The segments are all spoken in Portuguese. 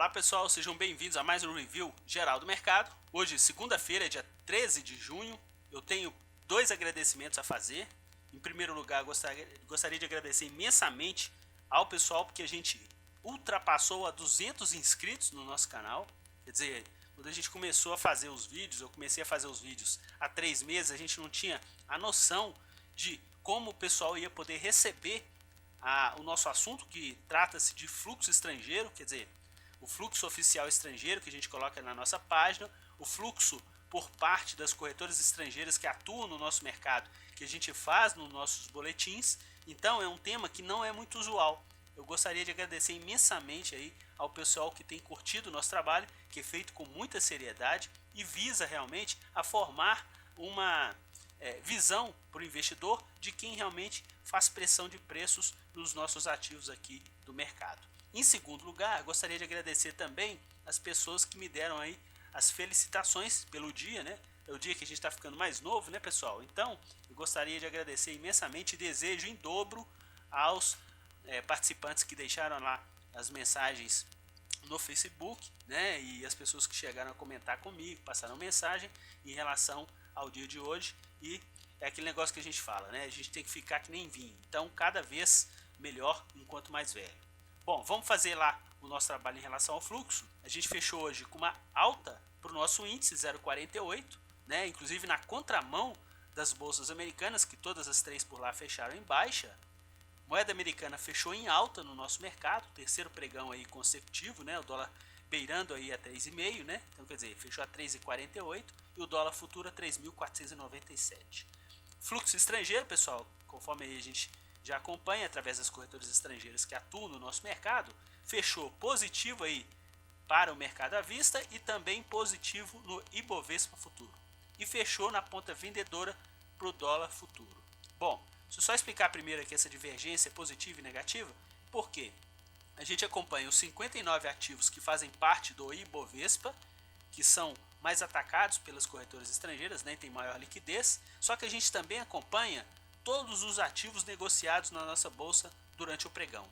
Olá pessoal, sejam bem-vindos a mais um review geral do mercado. Hoje, segunda-feira, dia 13 de junho, eu tenho dois agradecimentos a fazer. Em primeiro lugar, gostaria de agradecer imensamente ao pessoal porque a gente ultrapassou a 200 inscritos no nosso canal. Quer dizer, quando a gente começou a fazer os vídeos, eu comecei a fazer os vídeos há 3 meses, a gente não tinha a noção de como o pessoal ia poder receber o nosso assunto, que trata-se de fluxo estrangeiro, quer dizer, o fluxo oficial estrangeiro que a gente coloca na nossa página, o fluxo por parte das corretoras estrangeiras que atuam no nosso mercado, que a gente faz nos nossos boletins. Então é um tema que não é muito usual. Eu gostaria de agradecer imensamente aí ao pessoal que tem curtido o nosso trabalho, que é feito com muita seriedade e visa realmente a formar uma visão para o investidor de quem realmente faz pressão de preços nos nossos ativos aqui do mercado. Em segundo lugar, gostaria de agradecer também as pessoas que me deram aí as felicitações pelo dia, né? É o dia que a gente está ficando mais novo, né, pessoal? Então, eu gostaria de agradecer imensamente e desejo em dobro aos participantes que deixaram lá as mensagens no Facebook, né? E as pessoas que chegaram a comentar comigo, passaram mensagem em relação ao dia de hoje. E é aquele negócio que a gente fala, né? A gente tem que ficar que nem vinho. Então, cada vez melhor enquanto mais velho. Bom, vamos fazer lá o nosso trabalho em relação ao fluxo. A gente fechou hoje com uma alta para o nosso índice 0,48, né? Inclusive na contramão das bolsas americanas, que todas as três por lá fecharam em baixa. Moeda americana fechou em alta no nosso mercado, terceiro pregão aí consecutivo, né? O dólar beirando aí a 3,5, né? Então quer dizer, fechou a 3,48 e o dólar futuro a 3.497. Fluxo estrangeiro, pessoal, conforme aí a gente já acompanha através das corretoras estrangeiras que atuam no nosso mercado, fechou positivo aí para o mercado à vista e também positivo no Ibovespa futuro. E fechou na ponta vendedora para o dólar futuro. Bom, deixa eu só explicar primeiro aqui essa divergência positiva e negativa, porque a gente acompanha os 59 ativos que fazem parte do Ibovespa, que são mais atacados pelas corretoras estrangeiras, né, tem maior liquidez, só que a gente também acompanha todos os ativos negociados na nossa bolsa durante o pregão.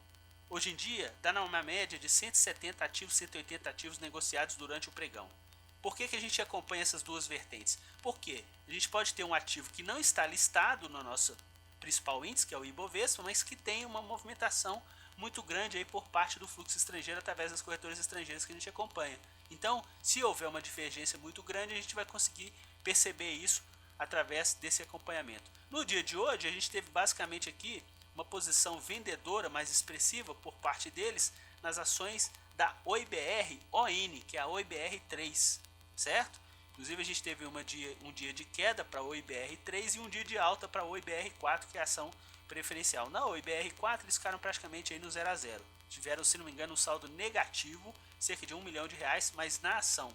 Hoje em dia, dá uma média de 170 ativos, 180 ativos negociados durante o pregão. Por que a gente acompanha essas duas vertentes? Porque a gente pode ter um ativo que não está listado no nosso principal índice, que é o Ibovespa, mas que tem uma movimentação muito grande aí por parte do fluxo estrangeiro através das corretoras estrangeiras que a gente acompanha. Então, se houver uma divergência muito grande, a gente vai conseguir perceber isso através desse acompanhamento. No dia de hoje, a gente teve basicamente aqui uma posição vendedora mais expressiva por parte deles nas ações da OIBR-ON, que é a OIBR3, certo? Inclusive a gente teve um dia de queda para a OIBR3 e um dia de alta para a OIBR4, que é a ação preferencial. Na OIBR4 eles ficaram praticamente aí no 0 a 0. Tiveram, se não me engano, um saldo negativo, cerca de R$1 milhão, mas na ação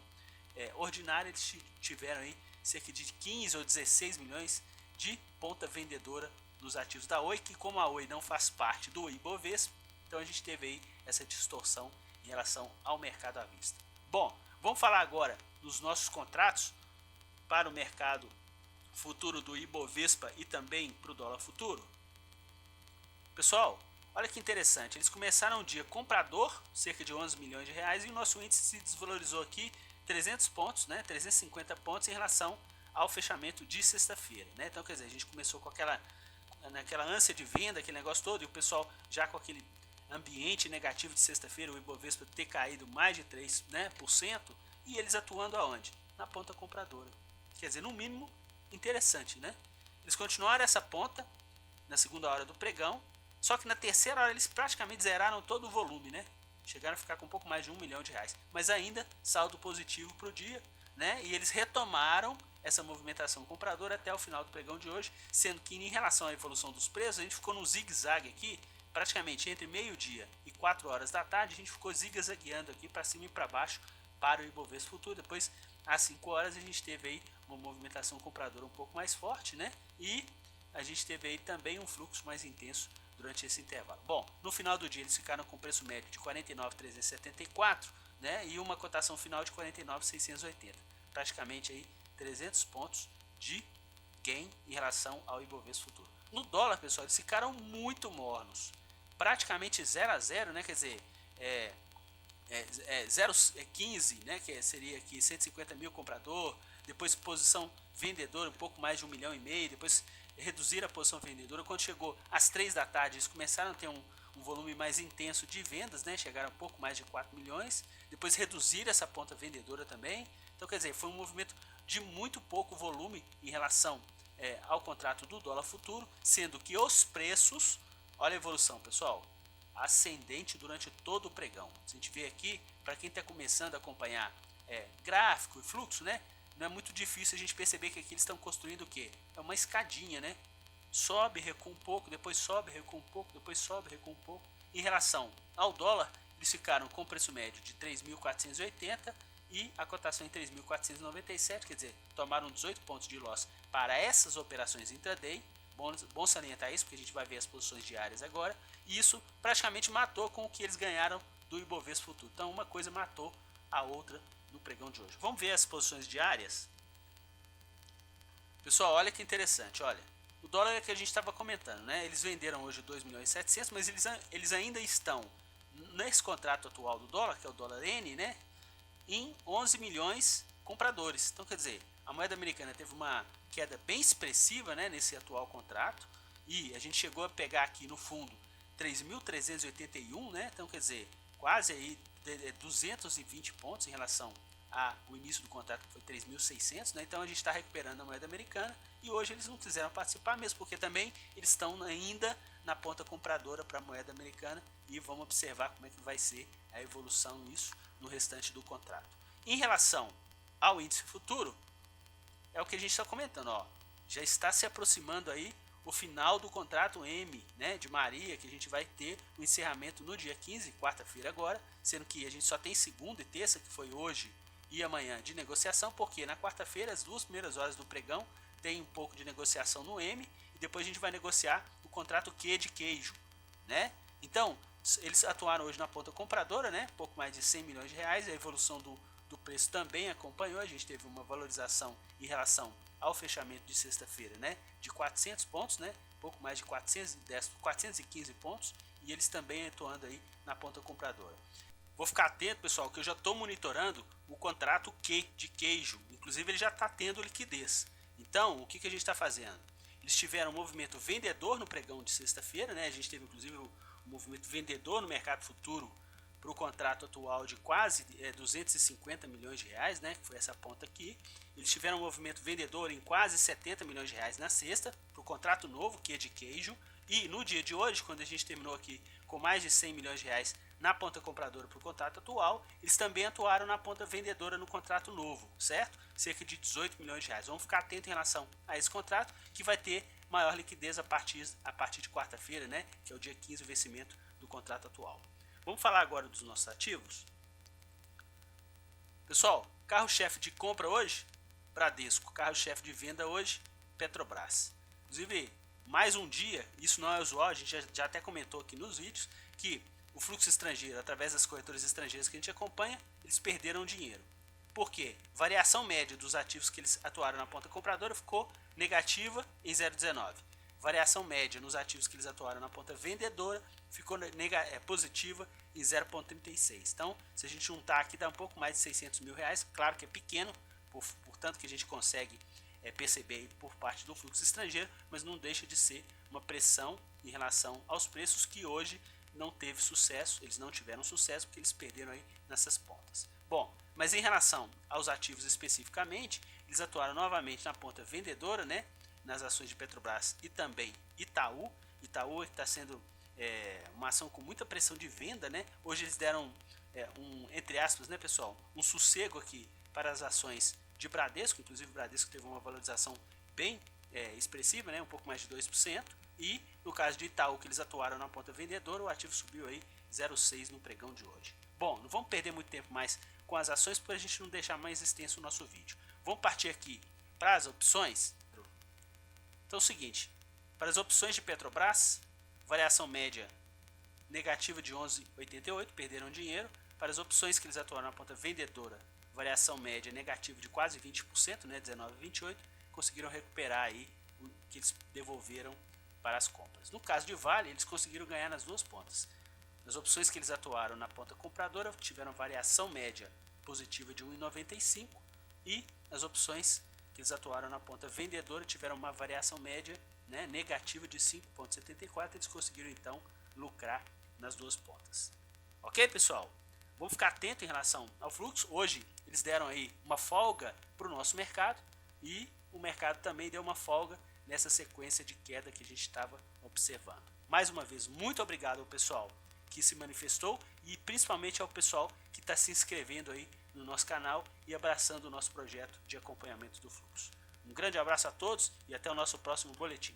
ordinária eles tiveram aí cerca de 15 ou 16 milhões de ponta vendedora nos ativos da Oi, que como a Oi não faz parte do Ibovespa, então a gente teve aí essa distorção em relação ao mercado à vista. Bom, vamos falar agora dos nossos contratos para o mercado futuro do Ibovespa e também para o dólar futuro. Pessoal, olha que interessante, eles começaram o dia comprador, cerca de 11 milhões de reais, e o nosso índice se desvalorizou aqui 300 pontos, né, 350 pontos em relação ao fechamento de sexta-feira, né? Então, quer dizer, a gente começou com naquela ânsia de venda, aquele negócio todo, e o pessoal já com aquele ambiente negativo de sexta-feira, o Ibovespa ter caído mais de 3%, né, e eles atuando aonde? Na ponta compradora. Quer dizer, no mínimo, interessante, né? Eles continuaram essa ponta na segunda hora do pregão, só que na terceira hora eles praticamente zeraram todo o volume, né? Chegaram a ficar com um pouco mais de R$1 milhão, mas ainda saldo positivo para o dia, né? E eles retomaram essa movimentação compradora até o final do pregão de hoje, sendo que em relação à evolução dos preços, a gente ficou no zigue-zague aqui, praticamente entre meio-dia e 4 horas da tarde, a gente ficou zigue-zagueando aqui para cima e para baixo para o Ibovespa futuro. Depois, às 5 horas, a gente teve aí uma movimentação compradora um pouco mais forte, né? E a gente teve aí também um fluxo mais intenso durante esse intervalo. Bom, no final do dia eles ficaram com preço médio de 49.374, né, e uma cotação final de 49.680. Praticamente aí 300 pontos de gain em relação ao Ibovespa futuro. No dólar, pessoal, eles ficaram muito mornos. Praticamente 0 a 0, né, quer dizer, 0,15, né, que seria aqui 150 mil comprador, depois posição vendedora um pouco mais de 1,5 milhão, depois reduzir a posição vendedora. Quando chegou às 3 da tarde, eles começaram a ter um volume mais intenso de vendas, né, chegaram a pouco mais de 4 milhões, depois reduzir essa ponta vendedora também. Então, quer dizer, foi um movimento de muito pouco volume em relação ao contrato do dólar futuro, sendo que os preços, olha a evolução, pessoal, ascendente durante todo o pregão. Se a gente vê aqui, para quem está começando a acompanhar gráfico e fluxo, né, não é muito difícil a gente perceber que aqui eles estão construindo o que? É uma escadinha, né? Sobe, recua um pouco, depois sobe, recua um pouco, depois sobe, recua um pouco. Em relação ao dólar, eles ficaram com preço médio de 3.480 e a cotação em 3.497, quer dizer, tomaram 18 pontos de loss para essas operações intraday. Bom salientar isso, porque a gente vai ver as posições diárias agora. E isso praticamente matou com o que eles ganharam do Ibovespa Futuro. Então uma coisa matou a outra no pregão de hoje. Vamos ver as posições diárias. Pessoal, olha que interessante, olha. O dólar é que a gente estava comentando, né? Eles venderam hoje 2.700.000, mas eles ainda estão nesse contrato atual do dólar, que é o dólar N, né? Em 11 milhões compradores. Então, quer dizer, a moeda americana teve uma queda bem expressiva, né, nesse atual contrato, e a gente chegou a pegar aqui no fundo 3.381, né? Então, quer dizer, quase aí 220 pontos em relação ao início do contrato, que foi 3.600, né? Então a gente está recuperando a moeda americana, e hoje eles não quiseram participar mesmo, porque também eles estão ainda na ponta compradora para a moeda americana, e vamos observar como é que vai ser a evolução nisso no restante do contrato. Em relação ao índice futuro, é o que a gente está comentando, ó, já está se aproximando aí o final do contrato M, né, de Maria, que a gente vai ter o encerramento no dia 15, quarta-feira agora, sendo que a gente só tem segunda e terça, que foi hoje e amanhã, de negociação, porque na quarta-feira, as 2 primeiras horas do pregão, tem um pouco de negociação no M, e depois a gente vai negociar o contrato Q de queijo, né? Então, eles atuaram hoje na ponta compradora, né, pouco mais de 100 milhões de reais, a evolução do preço também acompanhou, a gente teve uma valorização em relação ao fechamento de sexta-feira, né, de 400 pontos, né, pouco mais de 415 pontos, e eles também atuando aí na ponta compradora. Vou ficar atento, pessoal, que eu já estou monitorando o contrato Q de queijo, inclusive ele já está tendo liquidez. Então, o que a gente está fazendo? Eles tiveram um movimento vendedor no pregão de sexta-feira, né, a gente teve inclusive o movimento vendedor no mercado futuro para o contrato atual de quase 250 milhões de reais, né, que foi essa ponta aqui. Eles tiveram um movimento vendedor em quase 70 milhões de reais na sexta, para o contrato novo, que é de queijo. E no dia de hoje, quando a gente terminou aqui com mais de 100 milhões de reais na ponta compradora para o contrato atual, eles também atuaram na ponta vendedora no contrato novo, certo? Cerca de 18 milhões de reais. Vamos ficar atento em relação a esse contrato, que vai ter maior liquidez a partir de quarta-feira, né, que é o dia 15, o vencimento do contrato atual. Vamos falar agora dos nossos ativos. Pessoal, carro-chefe de compra hoje, Bradesco. Carro-chefe de venda hoje, Petrobras. Inclusive, mais um dia, isso não é usual, a gente já até comentou aqui nos vídeos, que o fluxo estrangeiro, através das corretoras estrangeiras que a gente acompanha, eles perderam dinheiro. Por quê? Variação média dos ativos que eles atuaram na ponta compradora ficou negativa em 0,19. Variação média nos ativos que eles atuaram na ponta vendedora ficou positiva em 0,36. Então, se a gente juntar aqui, dá um pouco mais de 600 mil reais. Claro que é pequeno, portanto que a gente consegue perceber por parte do fluxo estrangeiro, mas não deixa de ser uma pressão em relação aos preços, que hoje não teve sucesso. Eles não tiveram sucesso porque eles perderam aí nessas pontas. Bom, mas em relação aos ativos especificamente, eles atuaram novamente na ponta vendedora, né, nas ações de Petrobras e também Itaú. Itaú está sendo uma ação com muita pressão de venda, né? Hoje eles deram entre aspas, né, pessoal, um sossego aqui para as ações de Bradesco. Inclusive o Bradesco teve uma valorização bem expressiva, né, um pouco mais de 2%. E no caso de Itaú, que eles atuaram na ponta vendedora, o ativo subiu aí 0,6 no pregão de hoje. Bom, não vamos perder muito tempo mais com as ações, para a gente não deixar mais extenso o nosso vídeo. Vamos partir aqui para as opções. Então é o seguinte, para as opções de Petrobras, variação média negativa de 11,88, perderam dinheiro. Para as opções que eles atuaram na ponta vendedora, variação média negativa de quase 20%, né, 19,28, conseguiram recuperar aí o que eles devolveram para as compras. No caso de Vale, eles conseguiram ganhar nas duas pontas. As opções que eles atuaram na ponta compradora tiveram variação média positiva de 1,95 e as opções que eles atuaram na ponta vendedora tiveram uma variação média, né, negativa de 5,74. Eles conseguiram então lucrar nas duas pontas. Ok, pessoal? Vamos ficar atento em relação ao fluxo. Hoje eles deram aí uma folga para o nosso mercado e o mercado também deu uma folga nessa sequência de queda que a gente estava observando. Mais uma vez, muito obrigado ao pessoal que se manifestou e principalmente ao pessoal que está se inscrevendo aí no nosso canal e abraçando o nosso projeto de acompanhamento do fluxo. Um grande abraço a todos e até o nosso próximo boletim.